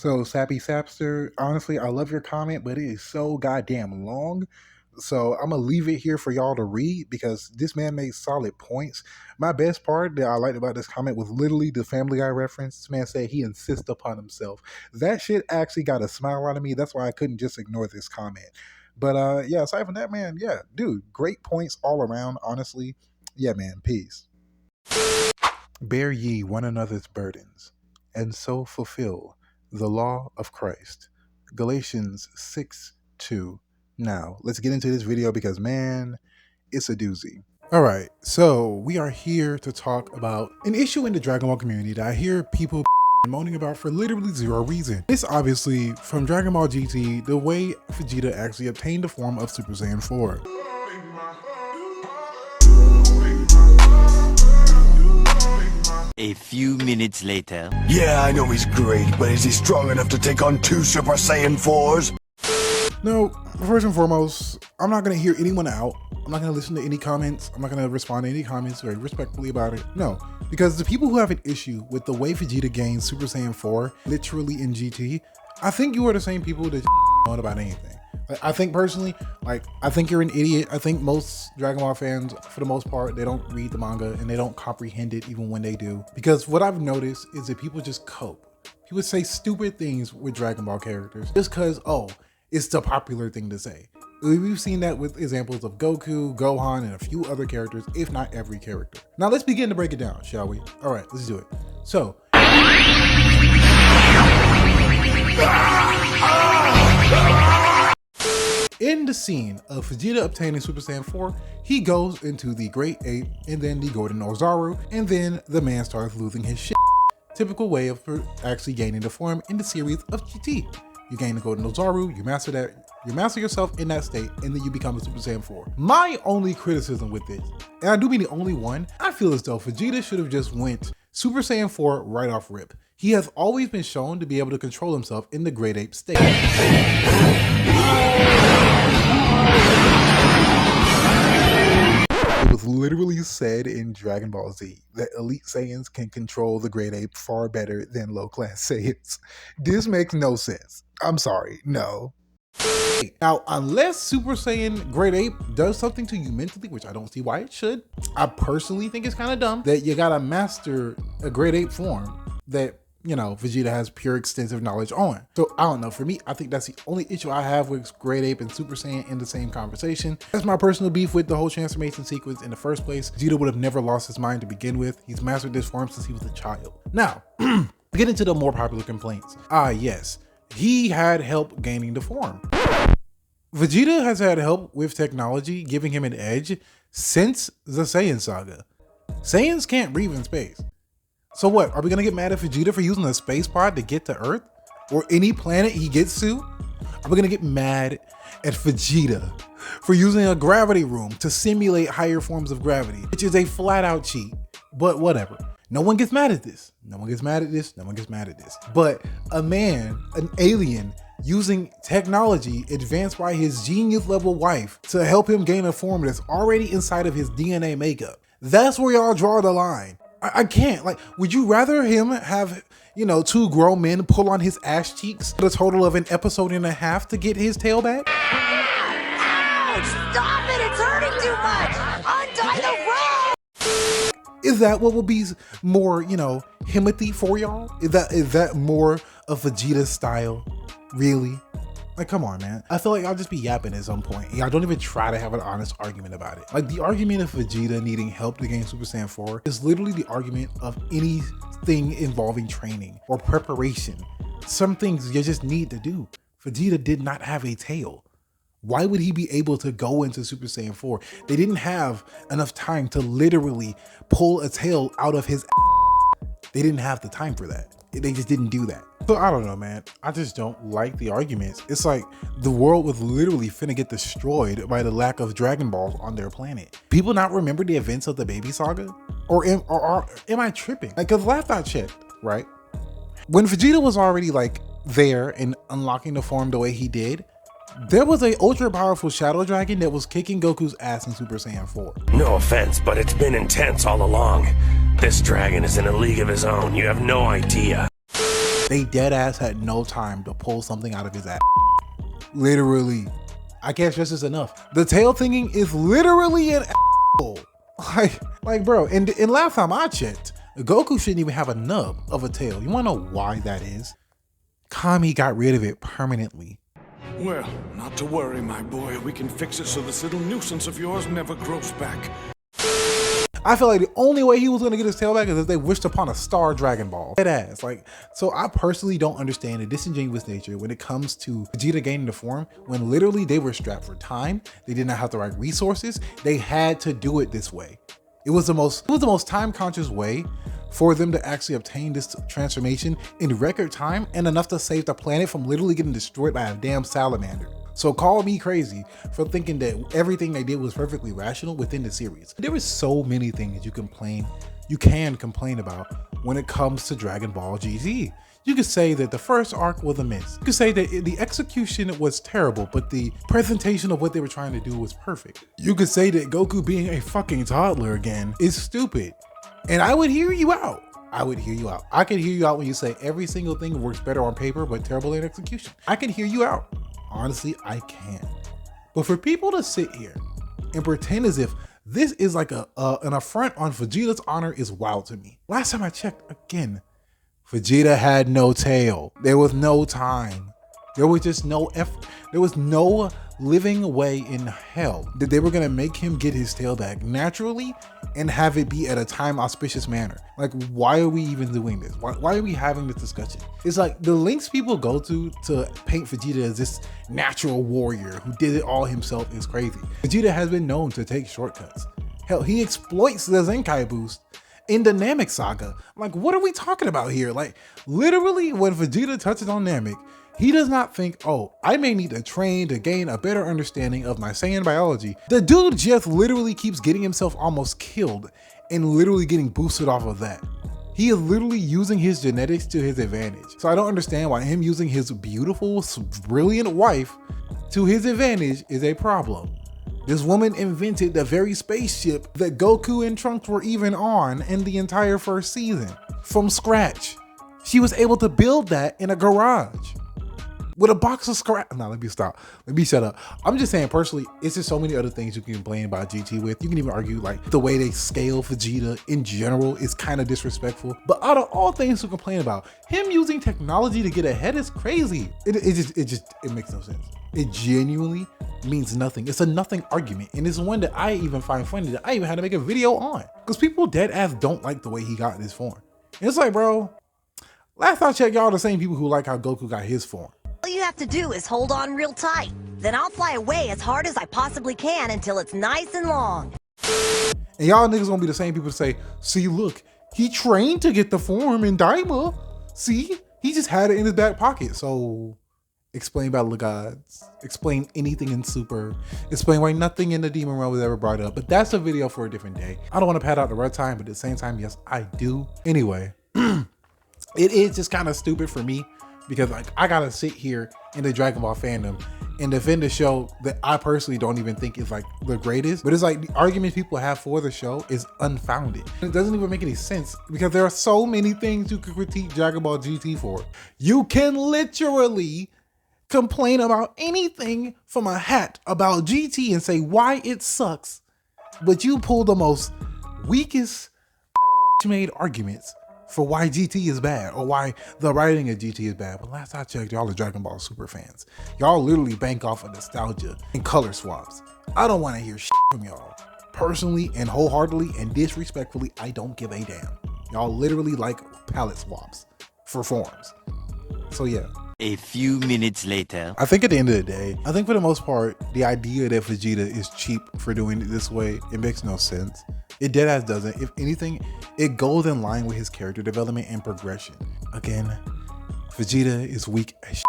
So, Sappy Sapster, honestly, I love your comment, but it is so goddamn long. So, I'm going to leave it here for y'all to read because this man made solid points. My best part that I liked about this comment was literally the Family Guy reference. This man said he insists upon himself. That shit actually got a smile out of me. That's why I couldn't just ignore this comment. But yeah, aside from that, man, yeah, dude, great points all around, honestly. Yeah, man, peace. Bear ye one another's burdens, and so fulfill the law of Christ. Galatians 6:2. Now, let's get into this video because, man, it's a doozy. All right, so we are here to talk about an issue in the Dragon Ball community that I hear people moaning about for literally zero reason. It's obviously from Dragon Ball GT, the way Vegeta actually obtained the form of Super Saiyan 4. A few minutes later. Yeah, I know he's great, but is he strong enough to take on 2 Super Saiyan 4s? No, first and foremost, I'm not going to hear anyone out. I'm not going to listen to any comments. I'm not going to respond to any comments very respectfully about it. No, because the people who have an issue with the way Vegeta gains Super Saiyan 4, literally in GT, I think you are the same people that know about anything. I think personally, I think you're an idiot. I think most Dragon Ball fans, for the most part, they don't read the manga and they don't comprehend it even when they do. Because what I've noticed is that people just cope. People say stupid things with Dragon Ball characters just because, oh, it's the popular thing to say. We've seen that with examples of Goku, Gohan, and a few other characters, if not every character. Now let's begin to break it down, shall we? All right, let's do it. So, in the scene of Vegeta obtaining Super Saiyan 4, he goes into the Great Ape and then the Golden Ozaru, and then the man starts losing his shit. Typical way of actually gaining the form in the series of GT. You gain the Golden Ozaru, you master that, you master yourself in that state, and then you become a Super Saiyan 4. My only criticism with this, and I do mean the only one, I feel as though Vegeta should have just went Super Saiyan 4 right off rip. He has always been shown to be able to control himself in the Great Ape state. It was literally said in Dragon Ball Z that Elite Saiyans can control the Great Ape far better than low-class Saiyans. This makes no sense. I'm sorry, no. Now, unless Super Saiyan Great Ape does something to you mentally, which I don't see why it should, I personally think it's kind of dumb that you gotta master a Great Ape form that, you know, Vegeta has pure extensive knowledge on. So I don't know, for me, I think that's the only issue I have with Great Ape and Super Saiyan in the same conversation. That's my personal beef with the whole transformation sequence in the first place. Vegeta would have never lost his mind to begin with. He's mastered this form since he was a child. Now, get into the more popular complaints. Yes, he had help gaining the form. Vegeta has had help with technology, giving him an edge since the Saiyan saga. Saiyans can't breathe in space. So what, are we gonna get mad at Vegeta for using a space pod to get to Earth? Or any planet he gets to? Are we gonna get mad at Vegeta for using a gravity room to simulate higher forms of gravity, which is a flat out cheat, but whatever. No one gets mad at this. No one gets mad at this. No one gets mad at this. But a man, an alien, using technology advanced by his genius level wife to help him gain a form that's already inside of his DNA makeup. That's where y'all draw the line. I can't, would you rather him have, you know, 2 grown men pull on his ass cheeks for a total of an episode and a half to get his tail back? Ouch! Stop it! It's hurting too much! Untie the rope! Is that what will be more, you know, Himothy for y'all? Is that more of Vegeta's style? Really? Like, come on, man. I feel like I'll just be yapping at some point. Y'all don't even try to have an honest argument about it. Like, the argument of Vegeta needing help to gain Super Saiyan 4 is literally the argument of anything involving training or preparation. Some things you just need to do. Vegeta did not have a tail. Why would he be able to go into Super Saiyan 4? They didn't have enough time to literally pull a tail out of his ass. They didn't have the time for that. They just didn't do that. So I don't know, man. I just don't like the arguments. It's like the world was literally finna get destroyed by the lack of Dragon Balls on their planet. People not remember the events of the Baby Saga? Or am I tripping? Like, cause last I checked, right? When Vegeta was already like there and unlocking the form the way he did, there was a ultra powerful Shadow Dragon that was kicking Goku's ass in Super Saiyan 4. No offense, but it's been intense all along. This dragon is in a league of his own. You have no idea. They dead ass had no time to pull something out of his ass. Literally. I can't stress this enough. The tail thinking is literally an asshole. Like bro, and last time I checked, Goku shouldn't even have a nub of a tail. You wanna know why that is? Kami got rid of it permanently. Well, not to worry, my boy. We can fix it so this little nuisance of yours never grows back. I feel like the only way he was gonna get his tail back is if they wished upon a star Dragon Ball. Dead ass. Like, so I personally don't understand the disingenuous nature when it comes to Vegeta gaining the form when literally they were strapped for time. They did not have the right resources. They had to do it this way. It was the most time conscious way for them to actually obtain this transformation in record time and enough to save the planet from literally getting destroyed by a damn salamander. So call me crazy for thinking that everything they did was perfectly rational within the series. There is so many things you can complain about when it comes to Dragon Ball GT. You could say that the first arc was a miss. You could say that the execution was terrible, but the presentation of what they were trying to do was perfect. You could say that Goku being a fucking toddler again is stupid. And I would hear you out. I could hear you out when you say every single thing works better on paper, but terrible in execution. I can hear you out. Honestly, I can. But for people to sit here and pretend as if this is like an affront on Vegeta's honor is wild to me. Last time I checked, again, Vegeta had no tail. There was no time. There was just no effort. There was no living way in hell that they were gonna make him get his tail back naturally and have it be at a time auspicious manner. Like, why are we even doing this? Why are we having this discussion? It's like the lengths people go to paint Vegeta as this natural warrior who did it all himself is crazy. Vegeta has been known to take shortcuts. Hell, he exploits the Zenkai boost in the Namek saga. Like, what are we talking about here? Like, literally when Vegeta touches on Namek, he does not think, oh, I may need to train to gain a better understanding of my Saiyan biology. The dude just literally keeps getting himself almost killed and literally getting boosted off of that. He is literally using his genetics to his advantage. So I don't understand why him using his beautiful, brilliant wife to his advantage is a problem. This woman invented the very spaceship that Goku and Trunks were even on in the entire first season from scratch. She was able to build that in a garage with a box of scrap. No, let me stop. Let me shut up. I'm just saying personally, it's just so many other things you can complain about GT with. You can even argue like the way they scale Vegeta in general is kind of disrespectful. But out of all things to complain about, him using technology to get ahead is crazy. It makes no sense. It genuinely means nothing. It's a nothing argument. And it's one that I even find funny that I even had to make a video on. Because people dead ass don't like the way he got this form. And it's like, bro, last I checked, y'all the same people who like how Goku got his form. All you have to do is hold on real tight. Then I'll fly away as hard as I possibly can until it's nice and long. And y'all niggas gonna be the same people to say, see, look, he trained to get the form in Daima. See, he just had it in his back pocket. So explain Battle of Gods, explain anything in Super, explain why nothing in the Demon Realm was ever brought up. But that's a video for a different day. I don't want to pad out the red time, but at the same time, yes, I do. Anyway, it is just kind of stupid for me because like I gotta sit here in the Dragon Ball fandom and defend a show that I personally don't even think is like the greatest. But it's like the arguments people have for the show is unfounded. It doesn't even make any sense because there are so many things you could critique Dragon Ball GT for. You can literally complain about anything from a hat about GT and say why it sucks, but you pull the most weakest made arguments for why GT is bad or why the writing of GT is bad. But last I checked, y'all are Dragon Ball Super fans. Y'all literally bank off of nostalgia and color swaps. I don't want to hear shit from y'all. Personally and wholeheartedly and disrespectfully, I don't give a damn. Y'all literally like palette swaps for forms. So yeah. A few minutes later. I think at the end of the day, I think for the most part, the idea that Vegeta is cheap for doing it this way, it makes no sense. It deadass doesn't. If anything, it goes in line with his character development and progression. Again, Vegeta is weak as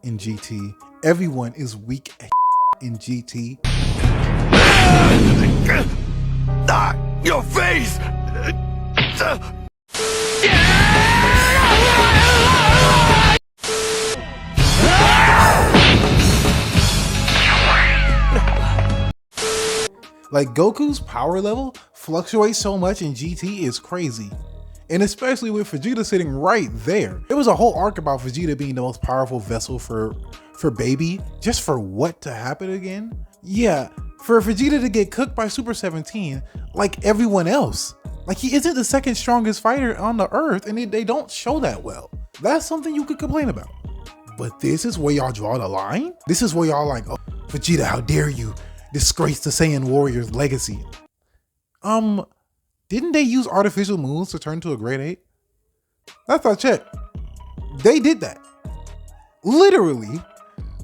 in GT. Everyone is weak as in GT. Your face! Like Goku's power level fluctuates so much in GT is crazy. And especially with Vegeta sitting right there. There was a whole arc about Vegeta being the most powerful vessel for Baby, just for what to happen again? Yeah, for Vegeta to get cooked by Super 17 like everyone else. Like, he isn't the second strongest fighter on the earth, and they don't show that well. That's something you could complain about. But this is where y'all draw the line? This is where y'all like, oh, Vegeta, how dare you disgrace the Saiyan warrior's legacy? Didn't they use artificial moons to turn to a Great Ape? I thought, check. They did that. Literally.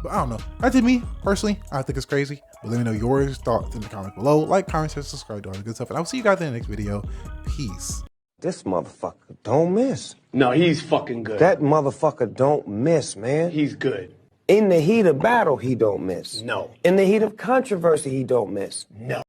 But I don't know. That's to me, personally, I think it's crazy. But let me know your thoughts in the comments below. Like, comment, share, subscribe, do all the good stuff. And I'll see you guys in the next video. Peace. This motherfucker don't miss. No, he's fucking good. That motherfucker don't miss, man. He's good. In the heat of battle, he don't miss. No. In the heat of controversy, he don't miss. No.